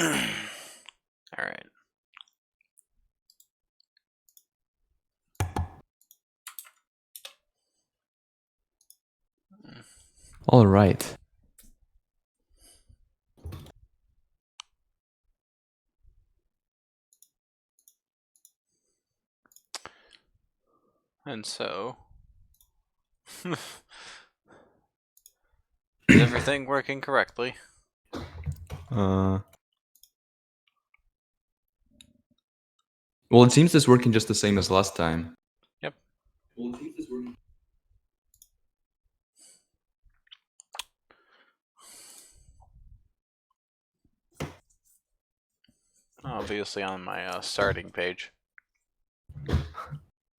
Alright. All right. And so... is everything working correctly? Well, it seems it's working just the same as last time. Yep. Well, it seems it's working. Obviously on my starting page.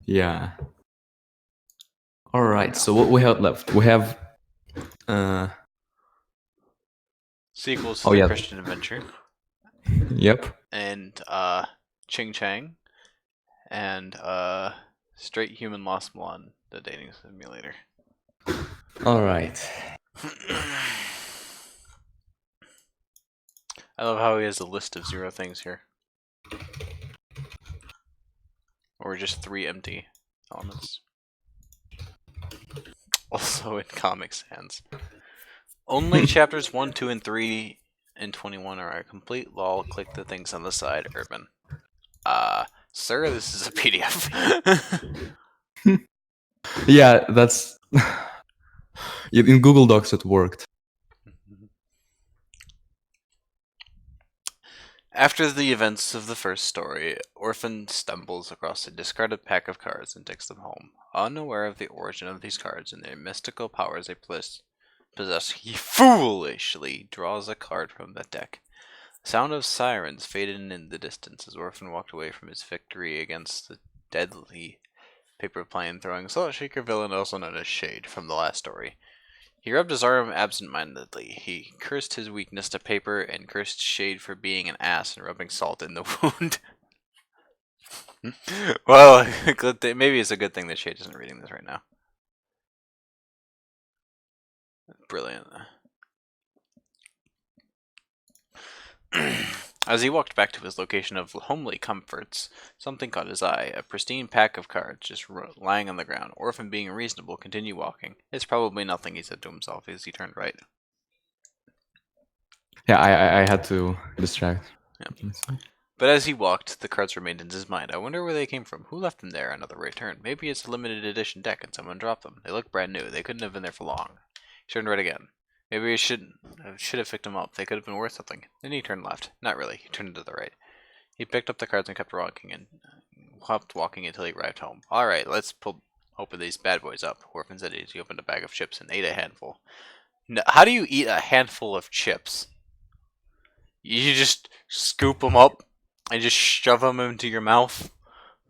Yeah. All right. So what we have left? We have. Sequels to Oh the yeah. Christian Adventure. Yep. And Ching Chang. And Straight Human Lost One, the dating simulator. All right. I love how he has a list of 0 things here. Or just 3 empty elements. Also in Comic Sans. Only chapters 1, 2, and 3 and 21 are a complete. Lol. Click the things on the side. Urban. Sir, this is a PDF. Yeah, that's. In Google Docs it worked. After the events of the first story, Orphan stumbles across a discarded pack of cards and takes them home. Unaware of the origin of these cards and their mystical powers they possess, he foolishly draws a card from the deck. The sound of sirens faded in the distance as Orphan walked away from his victory against the deadly paper plane throwing Salt Shaker villain, also known as Shade, from the last story. He rubbed his arm absent-mindedly. He cursed his weakness to paper and cursed Shade for being an ass and rubbing salt in the wound. Well, maybe it's a good thing that Shade isn't reading this right now. Brilliant. As he walked back to his location of homely comforts, something caught his eye. A pristine pack of cards just lying on the ground. Orphan, being reasonable, continued walking. It's probably nothing, he said to himself as he turned right. Yeah, I had to distract. Yep. But as he walked, the cards remained in his mind. I wonder where they came from. Who left them there? Another return. Maybe it's a limited edition deck and someone dropped them. They look brand new. They couldn't have been there for long. He turned right again. Maybe I should have picked them up. They could have been worth something. Then he turned left. Not really. He turned to the right. He picked up the cards and kept walking until he arrived home. Alright, let's open these bad boys up. Orphan said as he opened a bag of chips and ate a handful. No, how do you eat a handful of chips? You just scoop them up and just shove them into your mouth?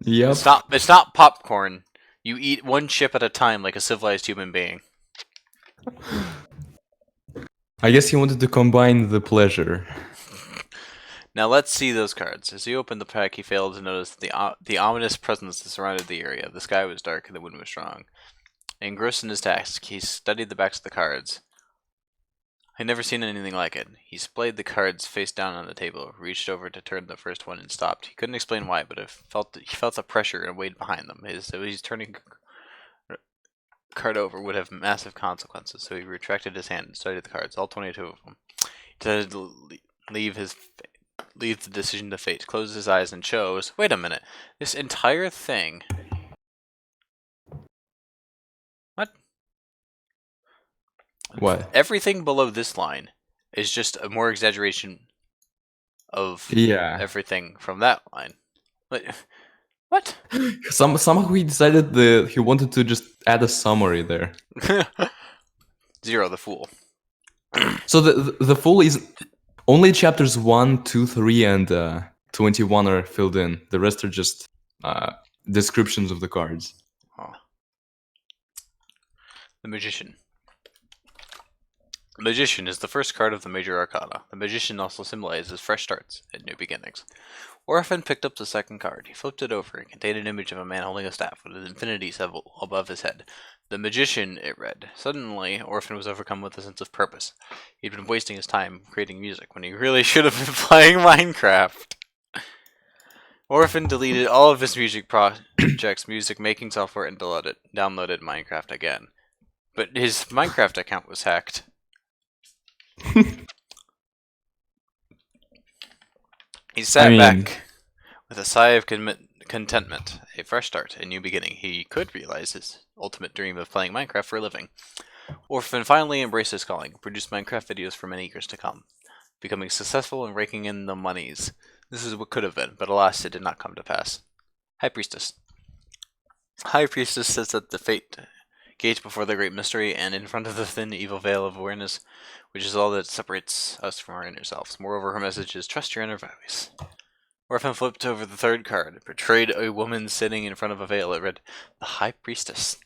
Yep. It's not popcorn. You eat one chip at a time like a civilized human being. I guess he wanted to combine the pleasure. Now let's see those cards. As he opened the pack, he failed to notice the ominous presence that surrounded the area. The sky was dark and the wind was strong. Engrossed in his task, he studied the backs of the cards. I'd never seen anything like it. He splayed the cards face down on the table, reached over to turn the first one and stopped. He couldn't explain why, but he felt the pressure and weight behind them. He's turning card over would have massive consequences, so he retracted his hand and studied the cards, all 22 of them. He decided to leave the decision to fate, closed his eyes and chose. Wait a minute. This entire thing. What? What? Everything below this line is just a more exaggeration of everything from that line. What? Somehow he decided that he wanted to just add a summary there. Zero, the Fool. So the Fool is only chapters 1, 2, 3, and 21 are filled in. The rest are just descriptions of the cards. Oh. The Magician. The Magician is the first card of the Major Arcana. The Magician also symbolizes fresh starts and new beginnings. Orphan picked up the second card. He flipped it over and contained an image of a man holding a staff with an infinity symbol above his head. The magician, it read. Suddenly, Orphan was overcome with a sense of purpose. He'd been wasting his time creating music when he really should have been playing Minecraft. Orphan deleted all of his music projects, music making software, and downloaded Minecraft again. But his Minecraft account was hacked. He sat back with a sigh of contentment, a fresh start, a new beginning. He could realize his ultimate dream of playing Minecraft for a living. Orphan finally embraced his calling, produced Minecraft videos for many years to come, becoming successful and raking in the monies. This is what could have been, but alas, it did not come to pass. High Priestess. High Priestess sits at the fate gate before the great mystery, and in front of the thin, evil veil of awareness, which is all that separates us from our inner selves. Moreover, her message is, trust your inner voice. Orphan flipped over the third card. It portrayed a woman sitting in front of a veil. It read, the High Priestess.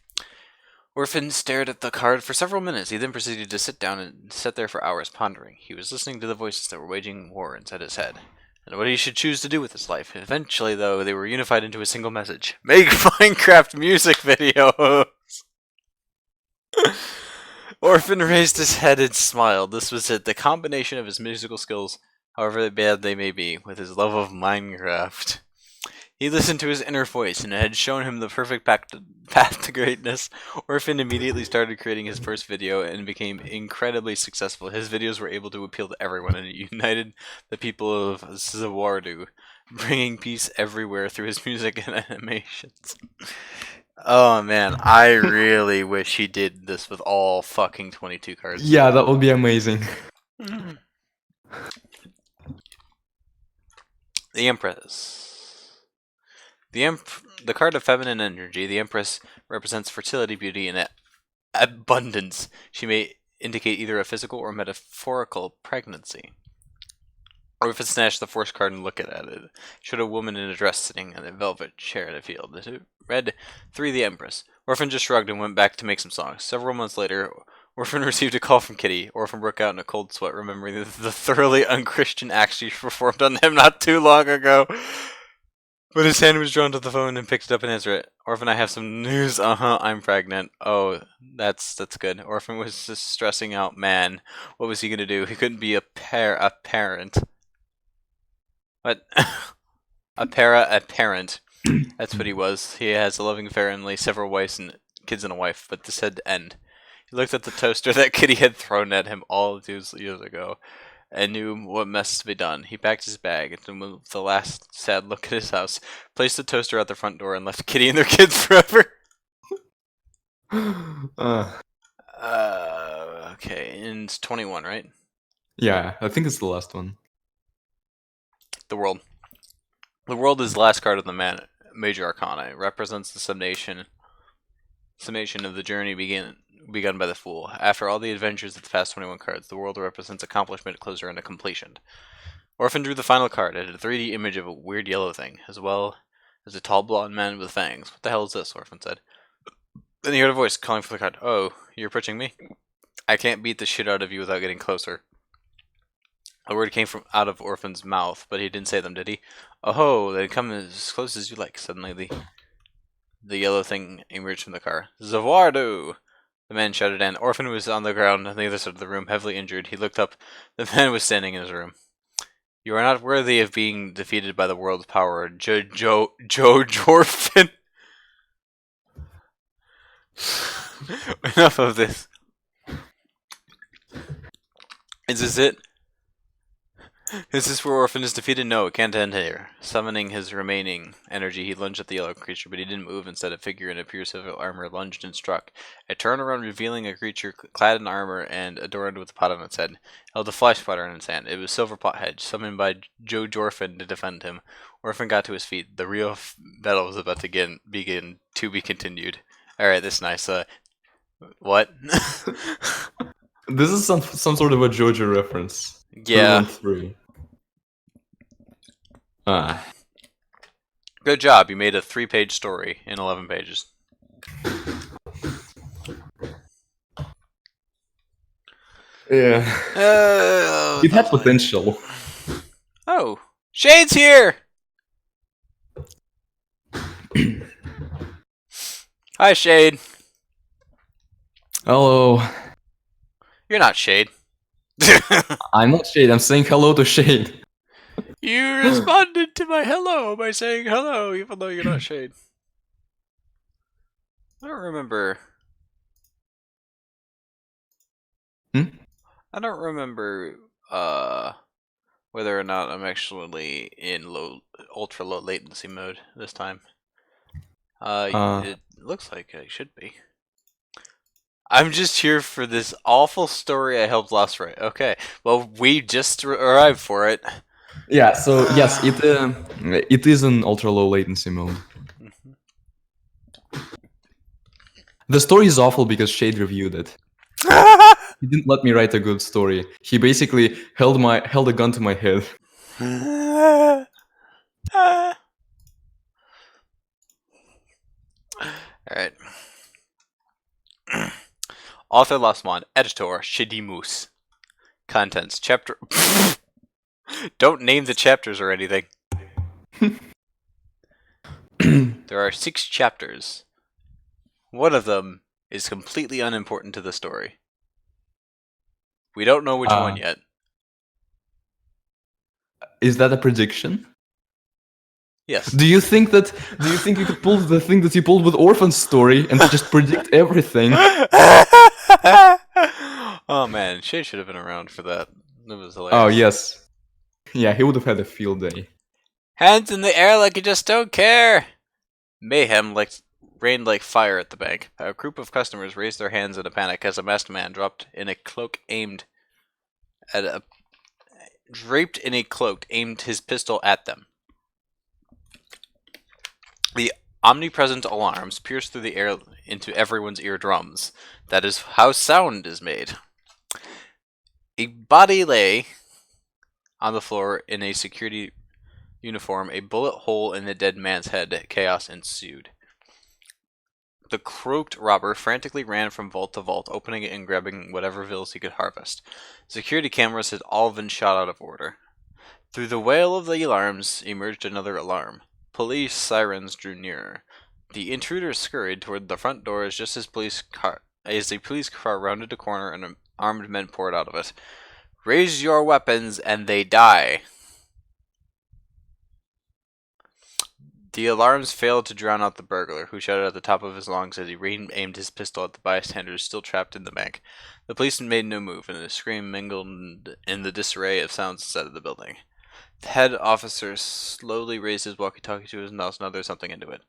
Orphan stared at the card for several minutes. He then proceeded to sit down and sat there for hours, pondering. He was listening to the voices that were waging war inside his head, and what he should choose to do with his life. Eventually, though, they were unified into a single message. Make Minecraft music videos! Orphan raised his head and smiled. This was it, the combination of his musical skills, however bad they may be, with his love of Minecraft. He listened to his inner voice, and it had shown him the perfect path to greatness. Orphan immediately started creating his first video and became incredibly successful. His videos were able to appeal to everyone, and it united the people of Zawardu, bringing peace everywhere through his music and animations. Oh man, I really wish he did this with all fucking 22 cards. Yeah, that would be amazing. The Empress. The card of feminine energy, the Empress, represents fertility, beauty, and abundance. She may indicate either a physical or metaphorical pregnancy. Or if it snatched the force card and looked at it, showed a woman in a dress sitting in a velvet chair in a field. It read 3 the Empress. Orphan just shrugged and went back to make some songs. Several months later, Orphan received a call from Kitty. Orphan broke out in a cold sweat, remembering the thoroughly unchristian acts she performed on him not too long ago. But his hand was drawn to the phone and picked it up and answered it. Orphan, I have some news. I'm pregnant. Oh, that's good. Orphan was just stressing out. Man, what was he gonna do? He couldn't be a parent. What? a parent. That's what he was. He has a loving family, several wives and kids and a wife, but this had to end. He looked at the toaster that Kitty had thrown at him all those years ago, and knew what must be done. He packed his bag, and with the last sad look at his house, placed the toaster at the front door and left Kitty and their kids forever. Okay, and 21, right? Yeah, I think it's the last one. The World. The World is the last card of the Major Arcana. It represents the summation of the journey begun by the Fool. After all the adventures of the past 21 cards, the World represents accomplishment, closure, and a completion. Orphan drew the final card. It had a 3D image of a weird yellow thing, as well as a tall blonde man with fangs. What the hell is this? Orphan said. Then he heard a voice calling for the card. Oh, you're approaching me? I can't beat the shit out of you without getting closer. A word came from out of Orphan's mouth, but he didn't say them, did he? Oh, then come as close as you like. Suddenly, the yellow thing emerged from the car. Zawardu! The man shouted, and Orphan was on the ground on the other side of the room, heavily injured. He looked up. The man was standing in his room. You are not worthy of being defeated by the world's power, Joe Jorphin. Enough of this. Is this it? Is this where Orphan is defeated? No, it can't end here. Summoning his remaining energy, he lunged at the yellow creature, but he didn't move. Instead, a figure in a pure silver armor lunged and struck. It turned around, revealing a creature clad in armor and adorned with a pot on its head. It held a flash sputter in its hand. It was Silver Pothead, summoned by Joe Jorphin to defend him. Orphan got to his feet. The real battle was about to begin to be continued. Alright, this is nice. What? This is some sort of a JoJo reference. Yeah. 3. Good job. You made a 3-page story in 11 pages. Yeah. It had potential. Oh, Shade's here. Hi, Shade. Hello. You're not Shade. I'm not Shade. I'm saying hello to Shade. You responded to my hello by saying hello, even though you're not Shade. I don't remember. Hmm? I don't remember whether or not I'm actually in ultra low latency mode this time. It looks like I should be. I'm just here for this awful story I helped Lost write. Okay, well we just arrived for it. Yeah. So yes, it is an ultra low latency mode. The story is awful because Shade reviewed it. He didn't let me write a good story. He basically held a gun to my head. Alright. Author Lost Mon, editor Shady Moose. Contents, chapter. Don't name the chapters or anything. There are 6 chapters. One of them is completely unimportant to the story. We don't know which one yet. Is that a prediction? Yes. Do you think you could pull the thing that you pulled with Orphan's story and just predict everything? Oh man, Shay should have been around for that. It was hilarious. Oh yes. Yeah, he would have had a field day. Hands in the air like you just don't care. Mayhem rained like fire at the bank. A group of customers raised their hands in a panic as a masked man draped in a cloak aimed his pistol at them. The omnipresent alarms pierced through the air into everyone's eardrums. That is how sound is made. A body lay on the floor in a security uniform, a bullet hole in the dead man's head. Chaos ensued. The cloaked robber frantically ran from vault to vault, opening it and grabbing whatever vills he could harvest. Security cameras had all been shot out of order. Through the wail of the alarms emerged another alarm. Police sirens drew nearer. The intruder scurried toward the front doors just as a police car rounded a corner and armed men poured out of it. Raise your weapons and they die. The alarms failed to drown out the burglar, who shouted at the top of his lungs as he aimed his pistol at the bystanders still trapped in the bank. The policeman made no move, and his scream mingled in the disarray of sounds inside of the building. The head officer slowly raised his walkie-talkie to his mouth and uttered something into it.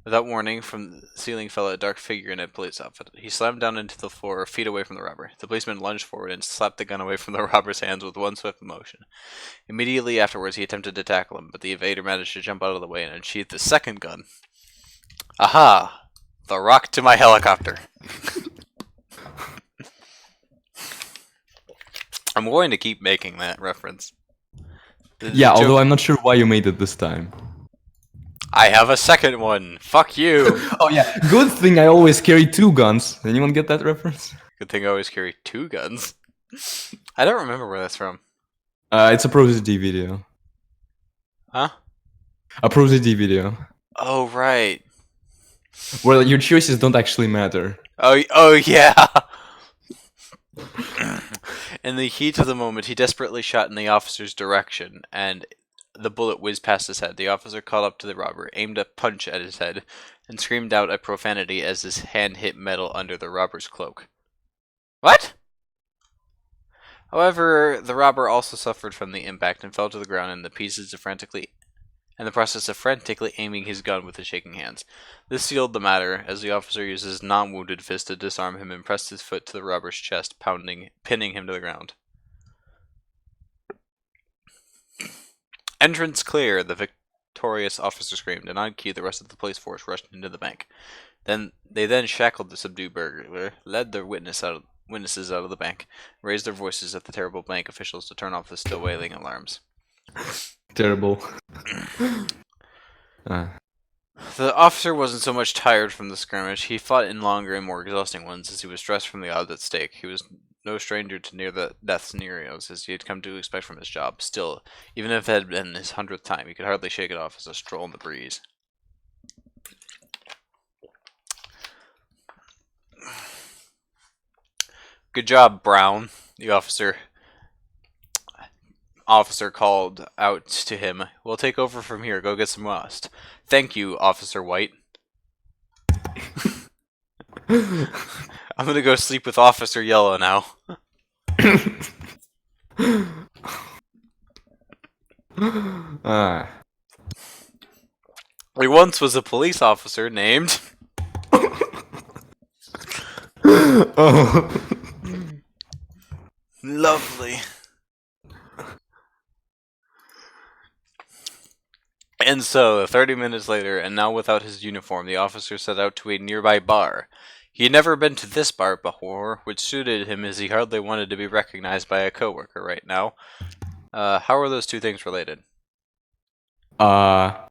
Without warning, from the ceiling fell a dark figure in a police outfit. He slammed down into the floor, feet away from the robber. The policeman lunged forward and slapped the gun away from the robber's hands with one swift motion. Immediately afterwards, he attempted to tackle him, but the evader managed to jump out of the way and unsheathed the second gun. Aha! The rock to my helicopter. I'm going to keep making that reference. Yeah, although I'm not sure why you made it this time. I have a second one. Fuck you. Oh yeah, good thing I always carry 2 guns. Anyone get that reference? Good thing I always carry 2 guns. I don't remember where that's from. It's a ProZD video. Huh? A ProZD video. Oh, right. Where your choices don't actually matter. Oh yeah. In the heat of the moment, he desperately shot in the officer's direction, and the bullet whizzed past his head. The officer caught up to the robber, aimed a punch at his head, and screamed out a profanity as his hand hit metal under the robber's cloak. What? However, the robber also suffered from the impact and fell to the ground in the process of frantically aiming his gun with his shaking hands. This sealed the matter, as the officer used his non-wounded fist to disarm him and pressed his foot to the robber's chest, pinning him to the ground. Entrance clear, the victorious officer screamed, and on cue the rest of the police force rushed into the bank. They shackled the subdued burglar, led their witnesses out of the bank, raised their voices at the terrible bank officials to turn off the still wailing alarms. Terrible. The officer wasn't so much tired from the skirmish. He fought in longer and more exhausting ones as he was stressed from the odds at stake. He was no stranger to near-death scenarios, as he had come to expect from his job. Still, even if it had been his 100th time, he could hardly shake it off as a stroll in the breeze. Good job, Brown. The officer called out to him. We'll take over from here. Go get some rest. Thank you, Officer White. I'm gonna go sleep with Officer Yellow now. There once was a police officer named... Oh. Lovely. And so, 30 minutes later, and now without his uniform, the officer set out to a nearby bar. He had never been to this bar before, which suited him as he hardly wanted to be recognized by a coworker right now. How are those two things related? Well,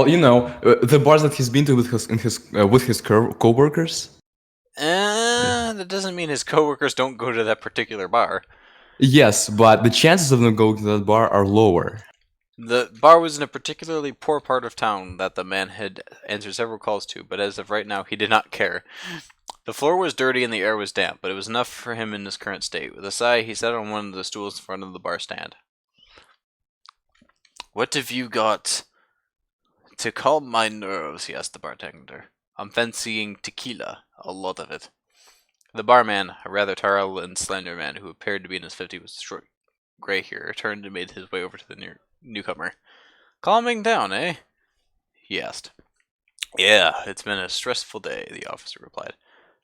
you know, the bars that he's been to with his coworkers. That doesn't mean his coworkers don't go to that particular bar. Yes, but the chances of them going to that bar are lower. The bar was in a particularly poor part of town that the man had answered several calls to, but as of right now, he did not care. The floor was dirty and the air was damp, but it was enough for him in his current state. With a sigh, he sat on one of the stools in front of the bar stand. What have you got to calm my nerves? He asked the bartender. I'm fancying tequila, a lot of it. The barman, a rather tall and slender man who appeared to be in his 50s with short gray hair, turned and made his way over to the newcomer. Calming down, eh? He asked. Yeah, it's been a stressful day, the officer replied.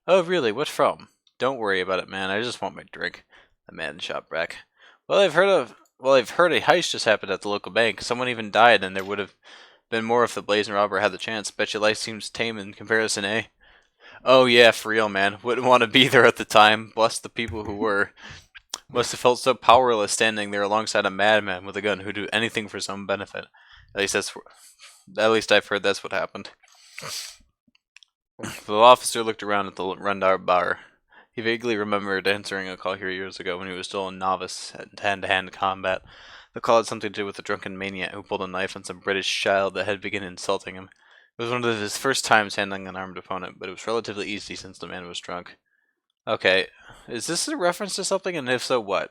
Oh, really? What from? Don't worry about it, man. I just want my drink, the man shot back. Well, I've heard a heist just happened at the local bank. Someone even died, and there would have been more if the blazing robber had the chance. Bet your life seems tame in comparison, eh? Oh yeah, for real, man. Wouldn't want to be there at the time. Bless the people who were. Must have felt so powerless standing there alongside a madman with a gun who'd do anything for some benefit. At least I've heard that's what happened. The officer looked around at the rundown bar. He vaguely remembered answering a call here years ago when he was still a novice at hand-to-hand combat. The call had something to do with a drunken maniac who pulled a knife on some British child that had begun insulting him. It was one of his first times handling an armed opponent, but it was relatively easy since the man was drunk. Okay, is this a reference to something, and if so, what?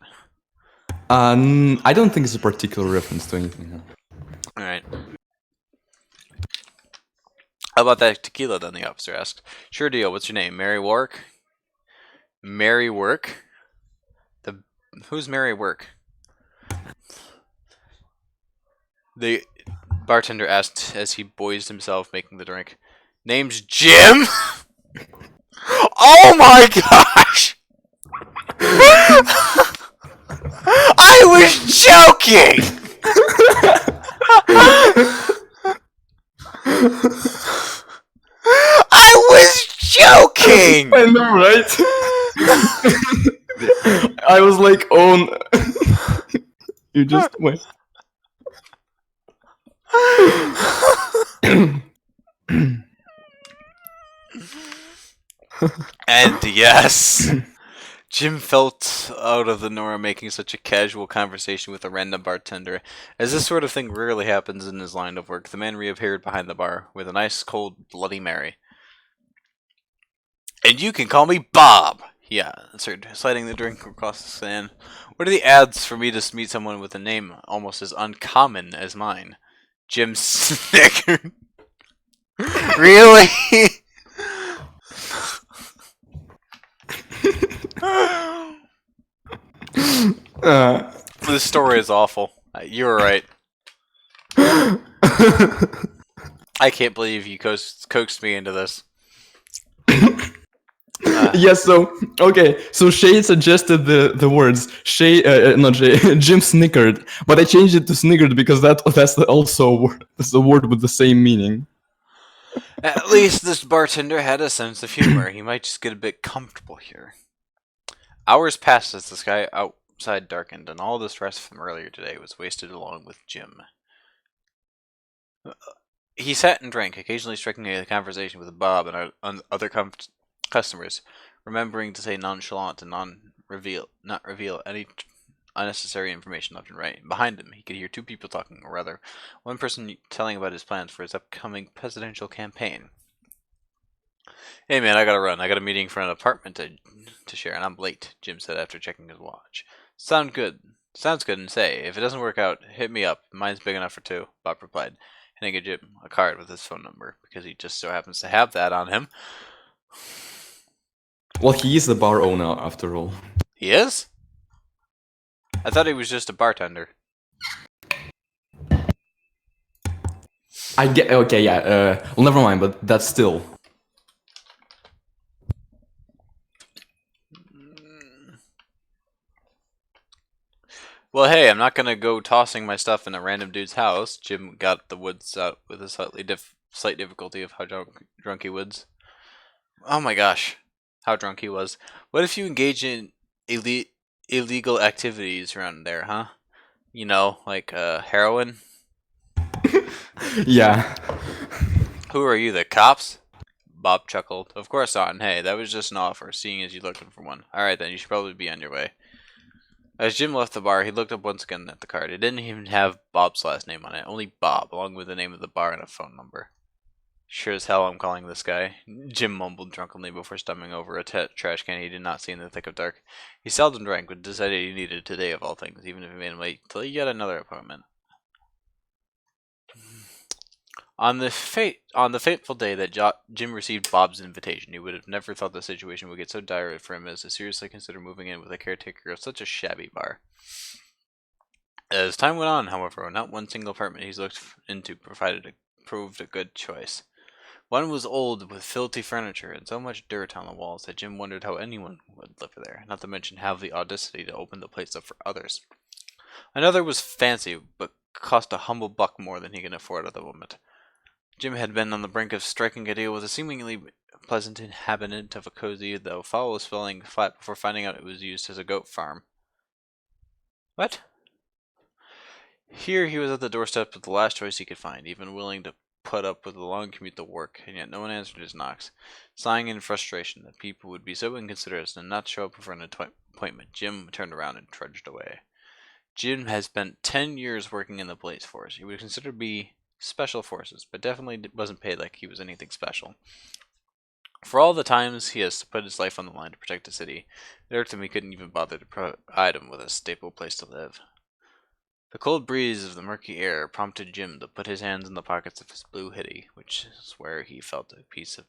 I don't think it's a particular reference to anything. Alright. How about that tequila, then, the officer asked. Sure deal, what's your name? Mary Wark? Mary Work? Who's Mary Work? The bartender asked as he poised himself making the drink. Name's Jim? Oh my gosh! I was joking! I was joking! I know, right? I was like, oh, you just went. And yes, Jim felt out of the norm making such a casual conversation with a random bartender. As this sort of thing rarely happens in his line of work, the man reappeared behind the bar with a nice cold Bloody Mary. And you can call me Bob, he answered, sliding the drink across the stand. What are the odds for me to meet someone with a name almost as uncommon as mine? Jim snickered. Really? This story is awful. You were right. I can't believe you coaxed me into this. Yes, so okay, so Shay suggested the words not Shay, Jim snickered, but I changed it to sniggered because that's also a word, that's a word with the same meaning. At least this bartender had a sense of humor. He might just get a bit comfortable here. Hours passed as the sky outside darkened, and all the stress from earlier today was wasted along with Jim. He sat and drank, occasionally striking a conversation with Bob and other customers, remembering to say nonchalant and not reveal any unnecessary information left and right. Behind him, he could hear two people talking, or rather, one person telling about his plans for his upcoming presidential campaign. Hey man, I gotta run. I got a meeting for an apartment to share, and I'm late, Jim said after checking his watch. Sound good. Sounds good, and say, if it doesn't work out, hit me up. Mine's big enough for two, Bob replied, handing Jim a card with his phone number, because he just so happens to have that on him. Well, he is the bar owner after all. He is? I thought he was just a bartender. I get okay, yeah. Well, never mind, but that's still. Well, hey, I'm not gonna go tossing my stuff in a random dude's house. Jim got the woods out with a slight difficulty of how drunk he was. Oh my gosh, how drunk he was. What if you engage in illegal activities around there, huh? You know, like heroin? Yeah. Who are you, the cops? Bob chuckled. Of course not. And hey, that was just an offer, seeing as you're looking for one. Alright then, you should probably be on your way. As Jim left the bar, he looked up once again at the card. It didn't even have Bob's last name on it, only Bob, along with the name of the bar and a phone number. Sure as hell I'm calling this guy, Jim mumbled drunkenly before stumbling over a trash can he did not see in the thick of dark. He seldom drank, but decided he needed today of all things, even if it made him wait till he got another appointment. On the fateful day that Jim received Bob's invitation, he would have never thought the situation would get so dire for him as to seriously consider moving in with a caretaker of such a shabby bar. As time went on, however, not one single apartment he's looked into proved a good choice. One was old with filthy furniture and so much dirt on the walls that Jim wondered how anyone would live there, not to mention have the audacity to open the place up for others. Another was fancy, but cost a humble buck more than he could afford at the moment. Jim had been on the brink of striking a deal with a seemingly pleasant inhabitant of a cozy, though foul smelling flat before finding out it was used as a goat farm. What? Here he was at the doorstep of the last choice he could find, even willing to put up with the long commute to work, and yet no one answered his knocks. Sighing in frustration that people would be so inconsiderate as to not show up for an appointment, Jim turned around and trudged away. Jim has spent 10 years working in the police force. He would consider to be special forces, but definitely wasn't paid like he was anything special. For all the times he has put his life on the line to protect the city, it irked him he couldn't even bother to provide him with a stable place to live. The cold breeze of the murky air prompted Jim to put his hands in the pockets of his blue hoodie, which is where he felt a piece of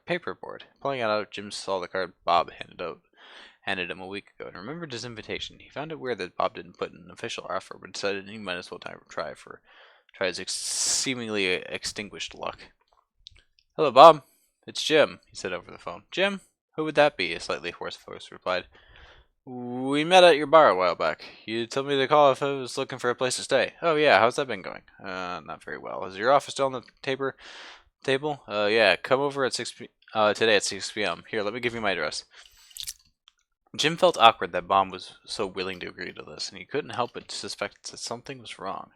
paperboard. Pulling it out, Jim saw the card Bob handed him a week ago, and remembered his invitation. He found it weird that Bob didn't put an official offer, but decided he might as well try his seemingly extinguished luck. "Hello, Bob. It's Jim," he said over the phone. "Jim? Who would that be?" A slightly hoarse voice replied. "We met at your bar a while back. You told me to call if I was looking for a place to stay." "Oh yeah, how's that been going?" Not very well. Is your office still on the table? Yeah, come over at today at 6 p.m. Here, let me give you my address." Jim felt awkward that Bob was so willing to agree to this, and he couldn't help but suspect that something was wrong.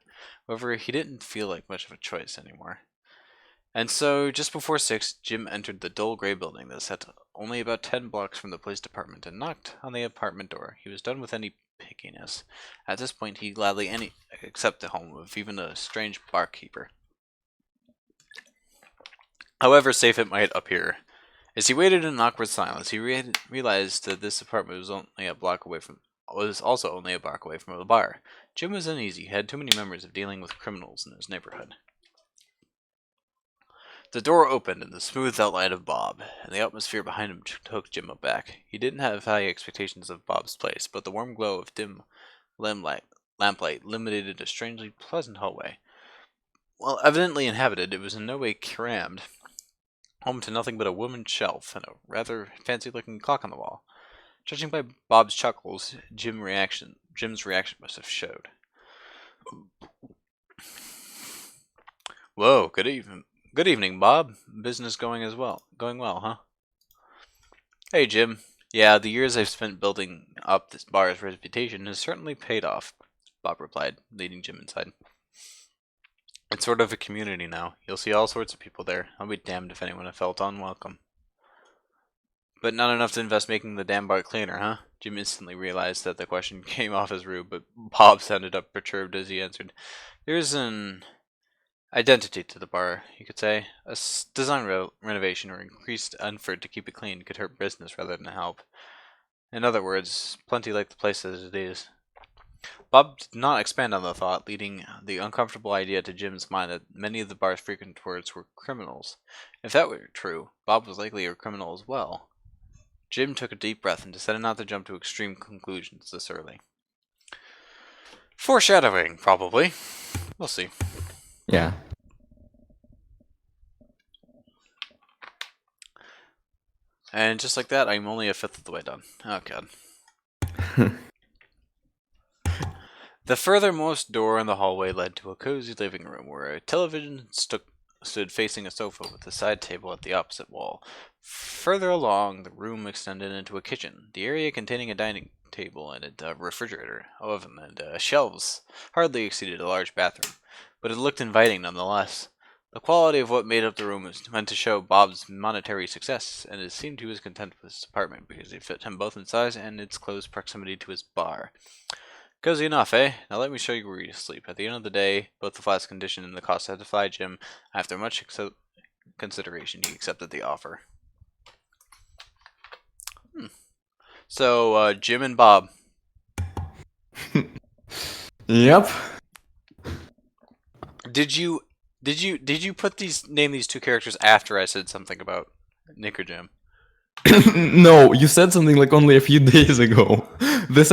However, he didn't feel like much of a choice anymore. And so, just before 6, Jim entered the dull gray building that sat only about 10 blocks from the police department and knocked on the apartment door. He was done with any pickiness. At this point, he gladly accept the home of even a strange barkeeper, however safe it might appear. As he waited in awkward silence, he realized that this apartment was also only a block away from the bar. Jim was uneasy. He had too many memories of dealing with criminals in his neighborhood. The door opened, and the smooth outline of Bob and the atmosphere behind him took Jim aback. He didn't have high expectations of Bob's place, but the warm glow of dim lamplight illuminated a strangely pleasant hallway. While evidently inhabited, it was in no way crammed, home to nothing but a woman's shelf and a rather fancy-looking clock on the wall. Judging by Bob's chuckles, Jim's reaction must have showed. "Whoa, good evening, Bob. Business going well, huh?" "Hey, Jim. Yeah, the years I've spent building up this bar's reputation has certainly paid off," Bob replied, leading Jim inside. "It's sort of a community now. You'll see all sorts of people there. I'll be damned if anyone felt unwelcome." "But not enough to invest making the damn bar cleaner, huh?" Jim instantly realized that the question came off as rude, but Bob sounded up perturbed as he answered. "There's an identity to the bar, you could say. A design renovation or increased effort to keep it clean could hurt business rather than help. In other words, plenty like the place as it is. Bob did not expand on the thought, leading the uncomfortable idea to Jim's mind that many of the bar's frequenters were criminals. If that were true, Bob was likely a criminal as well. Jim took a deep breath and decided not to jump to extreme conclusions this early. Foreshadowing, probably. We'll see. Yeah. And just like that, I'm only a fifth of the way done. Oh god. The furthermost door in the hallway led to a cozy living room where a television stood facing a sofa with a side table at the opposite wall. Further along, the room extended into a kitchen, the area containing a dining table and a refrigerator, oven, and shelves hardly exceeded a large bathroom, but it looked inviting nonetheless. The quality of what made up the room was meant to show Bob's monetary success, and it seemed he was content with his apartment because it fit him both in size and its close proximity to his bar. Cozy enough, eh? Now let me show you where you sleep. At the end of the day, both the flat's condition and the cost satisfied Jim. After much consideration, he accepted the offer. So, Jim and Bob. Yep. Did you name these two characters after I said something about Nick or Jim? No, you said something like only a few days ago. This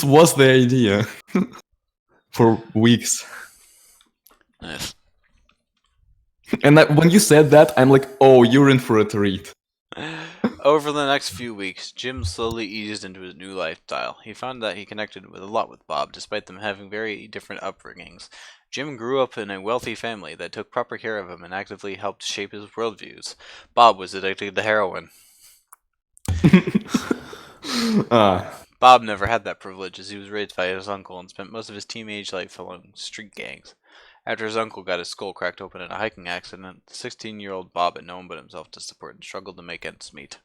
was the idea for weeks. Nice. And when you said that, I'm like, oh, you're in for a treat. Over the next few weeks, Jim slowly eased into his new lifestyle. He found that he connected with a lot with Bob, despite them having very different upbringings. Jim grew up in a wealthy family that took proper care of him and actively helped shape his worldviews. Bob was addicted to heroin. Bob never had that privilege as he was raised by his uncle and spent most of his teenage life along street gangs. After his uncle got his skull cracked open in a hiking accident, the 16-year-old Bob had no one but himself to support and struggled to make ends meet.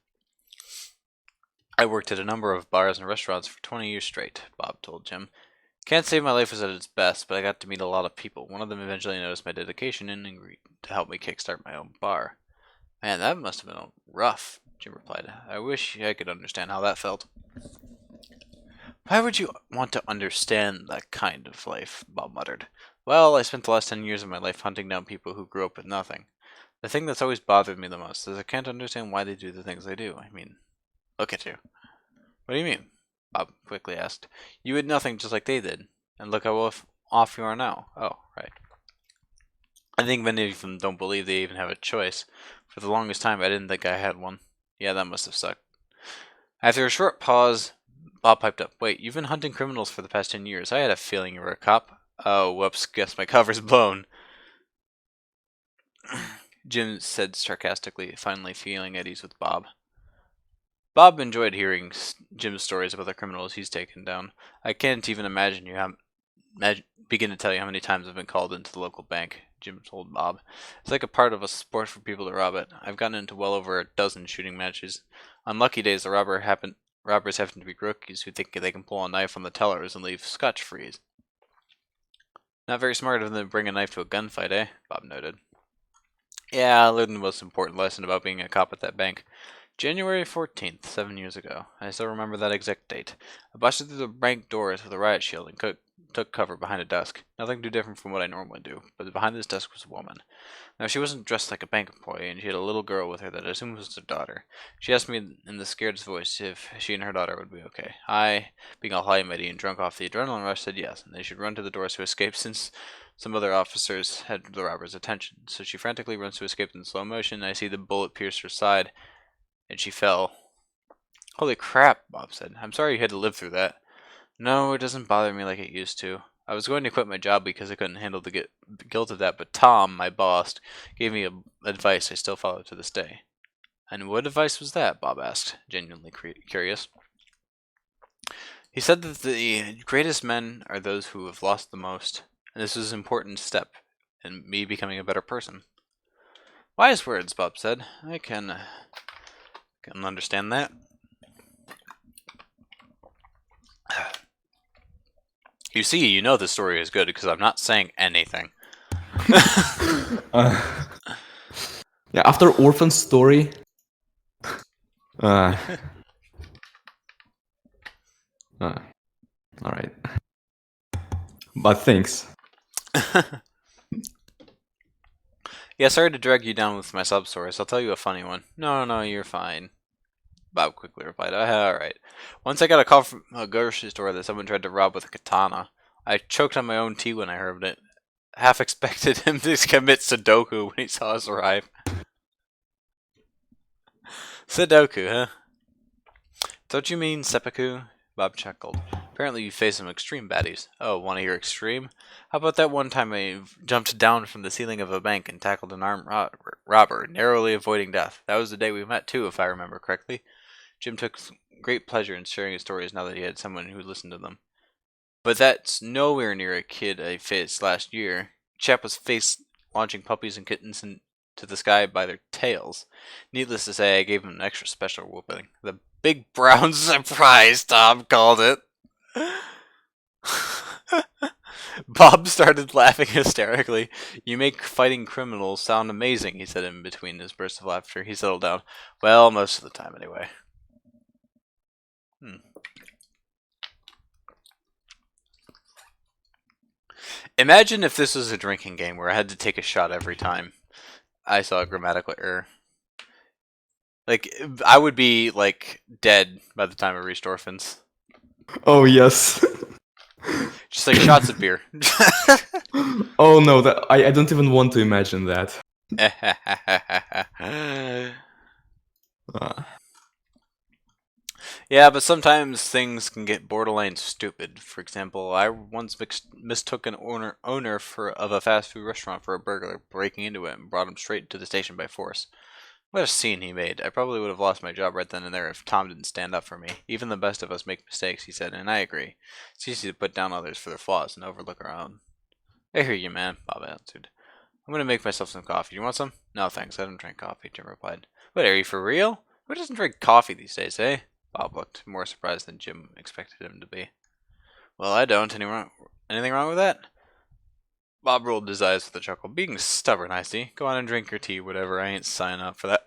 I worked at a number of bars and restaurants for 20 years straight, Bob told Jim. Can't say my life was at its best, but I got to meet a lot of people. One of them eventually noticed my dedication and agreed to help me kickstart my own bar. Man, that must have been rough, Jim replied. I wish I could understand how that felt. Why would you want to understand that kind of life? Bob muttered. Well, I spent the last 10 years of my life hunting down people who grew up with nothing. The thing that's always bothered me the most is I can't understand why they do the things they do. I mean, look at you. What do you mean? Bob quickly asked. You had nothing just like they did. And look how off you are now. Oh, right. I think many of them don't believe they even have a choice. For the longest time, I didn't think I had one. Yeah, that must have sucked. After a short pause, Bob piped up. Wait, you've been hunting criminals for the past 10 years. I had a feeling you were a cop. Oh, whoops, guess my cover's blown. Jim said sarcastically, finally feeling at ease with Bob. Bob enjoyed hearing Jim's stories about the criminals he's taken down. I can't even begin to tell you how many times I've been called into the local bank, Jim told Bob. It's like a part of a sport for people to rob it. I've gotten into well over a dozen shooting matches. On lucky days, the robbers happen to be rookies who think they can pull a knife on the tellers and leave scotch-free. Not very smart of them to bring a knife to a gunfight, eh? Bob noted. Yeah, I learned the most important lesson about being a cop at that bank. January 14th, 7 years ago. I still remember that exact date. I busted through the bank doors with a riot shield and took cover behind a desk. Nothing too different from what I normally do, but behind this desk was a woman. Now, she wasn't dressed like a bank employee, and she had a little girl with her that I assumed was her daughter. She asked me in the scared voice if she and her daughter would be okay. I, being all high and mighty and drunk off the adrenaline rush, said yes, and they should run to the doors to escape since some other officers had the robber's attention. So she frantically runs to escape in slow motion. I see the bullet pierce her side, and she fell. Holy crap, Bob said. I'm sorry you had to live through that. No, it doesn't bother me like it used to. I was going to quit my job because I couldn't handle the guilt of that, but Tom, my boss, gave me advice I still follow to this day. And what advice was that? Bob asked, genuinely curious. He said that the greatest men are those who have lost the most, and this was an important step in me becoming a better person. Wise words, Bob said. I can understand that. You see, you know the story is good because I'm not saying anything. Uh, yeah, after Orphan Story. Uh, all right. But thanks. Yeah, sorry to drag you down with my sub stories. I'll tell you a funny one. No, you're fine. Bob quickly replied, alright. Once I got a call from a grocery store that someone tried to rob with a katana. I choked on my own tea when I heard it. Half expected him to commit Sudoku when he saw us arrive. Sudoku, huh? Don't you mean seppuku? Bob chuckled. Apparently you face some extreme baddies. Oh, want to hear extreme? How about that one time I jumped down from the ceiling of a bank and tackled an armed robber, narrowly avoiding death? That was the day we met, too, if I remember correctly. Jim took great pleasure in sharing his stories now that he had someone who listened to them. But that's nowhere near a kid I faced last year. Chap was launching puppies and kittens into the sky by their tails. Needless to say, I gave him an extra special whooping. The big brown surprise, Tom called it. Bob started laughing hysterically. You make fighting criminals sound amazing, he said in between his bursts of laughter. He settled down. Well, most of the time anyway. Imagine if this was a drinking game where I had to take a shot every time I saw a grammatical error. Like, I would be, like, dead by the time I reached orphans. Oh yes. Just like shots of beer. Oh no, I don't even want to imagine that. Yeah, but sometimes things can get borderline stupid. For example, I once mistook an owner of a fast food restaurant for a burglar, breaking into it and brought him straight to the station by force. What a scene he made. I probably would have lost my job right then and there if Tom didn't stand up for me. Even the best of us make mistakes, he said, and I agree. It's easy to put down others for their flaws and overlook our own. I hear you, man, Bob answered. I'm going to make myself some coffee. You want some? No, thanks. I don't drink coffee, Jim replied. What, are you for real? Who doesn't drink coffee these days, eh? Bob looked more surprised than Jim expected him to be. Well, I don't. Anything wrong with that? Bob rolled his eyes with a chuckle. Being stubborn, I see. Go on and drink your tea, whatever. I ain't signing up for that.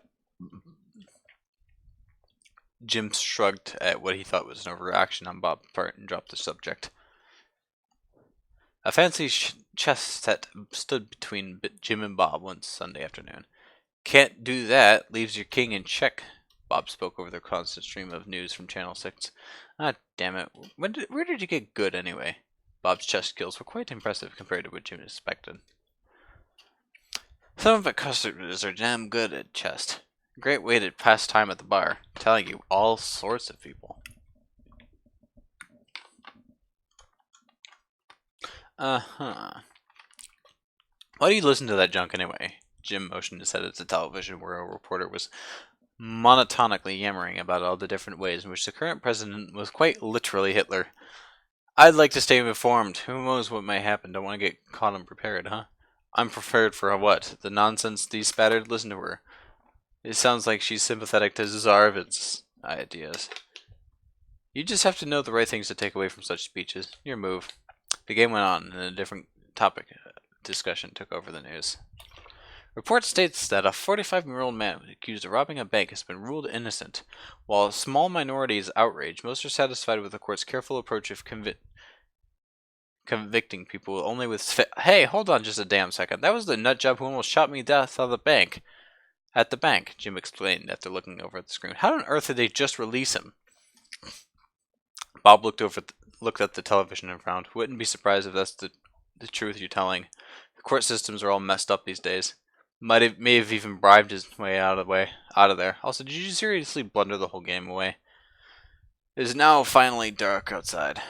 Jim shrugged at what he thought was an overreaction on Bob's part and dropped the subject. A fancy chess set stood between Jim and Bob one Sunday afternoon. Can't do that. Leaves your king in check. Bob spoke over the constant stream of news from Channel 6. Ah, damn it. Where did you get good, anyway? Bob's chess skills were quite impressive compared to what Jim expected. Some of the customers are damn good at chess. Great way to pass time at the bar. I'm telling you, all sorts of people. Uh-huh. Why do you listen to that junk anyway? Jim motioned his head at the television where a reporter was monotonically yammering about all the different ways in which the current president was quite literally Hitler. I'd like to stay informed. Who knows what may happen? Don't want to get caught unprepared, huh? Unprepared for what? The nonsense these spattered? Listen to her. It sounds like she's sympathetic to Zarovit's ideas. You just have to know the right things to take away from such speeches. Your move. The game went on, and a different topic discussion took over the news. Report states that a 45-year-old man accused of robbing a bank has been ruled innocent. While a small minority is outraged, most are satisfied with the court's careful approach of convicting people only with... Hey, hold on just a damn second. That was the nutjob who almost shot me to death at the bank, Jim explained after looking over at the screen. How on earth did they just release him? Bob looked at the television and frowned. Wouldn't be surprised if that's the truth you're telling. The court systems are all messed up these days. May have even bribed his way out of there. Also, did you seriously blunder the whole game away? It is now finally dark outside.